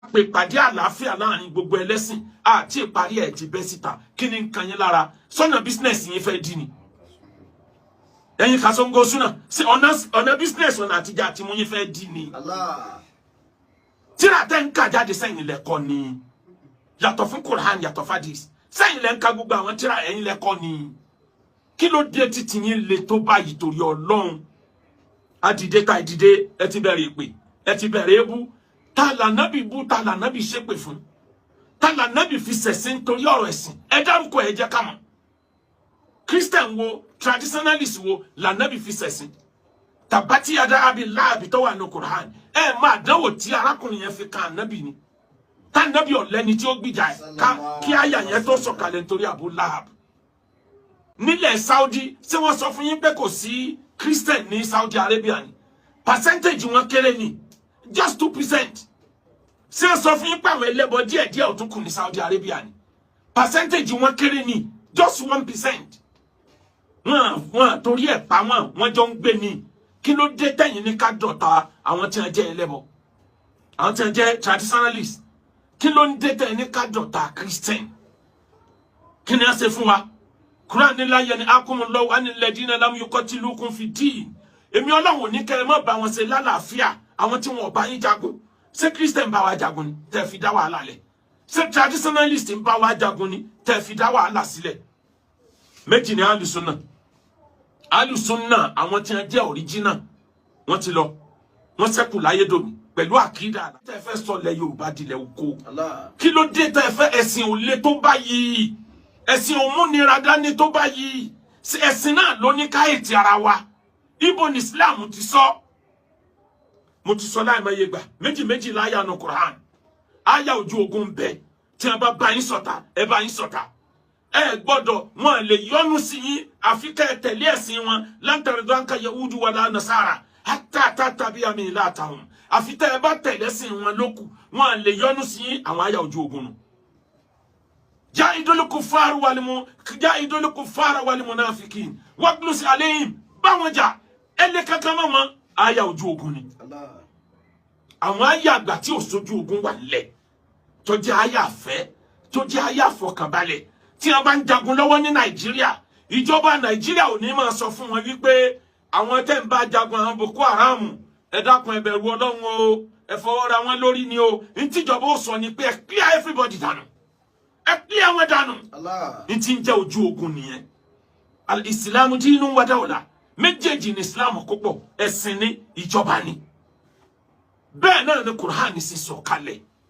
pè pàdé àlàáfíà láàrin gbogbo ẹlẹ́sìn àti ìparí ẹ̀ ti bẹ́ síta kí ni nǹkan yín lára sọ́nà business yín fẹ́ dí ni ẹ̀yin Kasongo Sunna sí ọ̀nà business ọ̀nà àtijọ́ àti mú yín fẹ́ dí ni tíra tẹ́ ń kà jáde sẹ́yìn lẹ́kọ́ ni yàtọ̀ fún Quran yàtọ̀ fadis sẹ́yìn lẹ́ ń ka gbogbo àwọn tíra ẹ̀yin lẹ́kọ́ ni kí ló dé títí yín le tó báyìí torí Ọlọ́run adìde ká ìdìde ẹ ti bẹ̀rẹ̀ èpè ẹ ti bẹ̀rẹ̀ ebú ta la nabi bú ta la nabi ṣépè fún ta la nabi fi ṣẹ̀sìn torí ọ̀rọ̀ ẹ̀sìn ẹ dárúkọ ẹ jẹ́ ká mọ̀ Christian wo traditionalist wo la nabi fi ṣẹ̀sìn tabati yada abi laabi tó wà ní Quran ẹ máa dánwò tí arákùnrin yẹn fi kan nabi ni ta nabi ọ̀lẹ́ni tí ó gbìjà ẹ̀ ká kí àyà yẹn tó sọ̀kalẹ̀ nítorí Abu Lahab nílẹ̀ Saudi ṣé wọ́n sọ fún yín pé kò sí Christian ní Saudi Arabia ni percentage wọn kéré ni just 2%. ṣé wọ́n sọ fún yín pé àwọn ẹlẹ́bọ díẹ̀díẹ̀ ò tún kù ní Saudi Arabia ni percentage wọn kéré ni just 1%. wọ́n torí ẹ̀ pa wọ́n jọ ń gbé ni kí ló dé tẹ̀yìn ní ká dọ̀tá àwọn tí wọ́n jẹ́ ẹlẹ́bọ àwọn tí wọ́n jẹ́ traditionalist kí ló ń dé tẹ̀yìn ní ká dọ̀tá Christian kí ni a ṣe fún wa Quran ni la yani akumullahu anil ladina lam yuqatilukum fi din èmi Ọlọ́run ní kẹ́ má bá wọn ṣe lálàáfíà àwọn tí wọn bá yín jagun ṣé Christian bá wa jagun ni tẹ́ fi dá wàhálà lẹ̀ ṣé traditionalist ń bá wa jagun ni tẹ́ fi dá wàhálà sílẹ̀ méjì ni alusunna àwọn tí wọ́n jẹ́ original wọ́n ti lọ wọ́n ṣẹ́kù láyé dòní pẹ̀lú àkídà tẹ́ fẹ́ sọ lẹ̀ Yorùbá dilẹ̀ oko kí ló dé tẹ́ fẹ́ ẹ̀sìn ò le tó báyìí ẹ̀sìn òmúnira dání tó báyìí ẹ̀sìn náà ló ní káyètì ara wa ibo ní Islam ti sọ mo ti sọ láì mẹ́yẹ gbà méjì láyà nù Quran àyà ojú ogun bẹ tí wọ́n bá yín ṣọ̀tá ẹ bá yín ṣọ̀tá ẹ gbọ́dọ̀ wọn lè yọ́nú sí yín àfi ká ẹ tẹ̀lé ẹ̀sìn wọn lan tarda anka yahudu wala nasara hatta tattabi'a millatahum àfi tẹ́ ẹ bá tẹ̀lé ẹ̀sìn wọn lókù wọn lè yọ́nú sí yín àwọn àyà ojú ogun nù jahidul kuffara wal munafiqin waglus alayhim báwọn jà ẹlẹ́ kankan mọ́ wọn àyà ojú ogun ni àwọn àyà àgbà tí ò sójú ogun wà lẹ̀ tó jẹ́ àyà àfẹ́ tó jẹ́ àyà àfọkànbalẹ̀ tí wọ́n bá ń jagun lọ́wọ́ ní Nàìjíríà ìjọba Nàìjíríà ò ní máa sọ fún wọn wípé àwọn tẹ́ ń bá jagun àwọn Boko Haram ẹ dákun ẹ bẹ̀rù Ọlọ́run o ẹ fọwọ́ ra wọn lórí ni o ntíjọba ó sọ ni pé ẹ clear everybody dànù ẹ clear wọn dànù ntí ń jẹ́ ojú ogun nìyẹn al-Islamu dinun wa dawla méjèèjì ní Islam kó pọ̀ ẹ̀sìn ní ìjọba ni bẹ́ẹ̀ náà ni Quran sì sọ kalẹ̀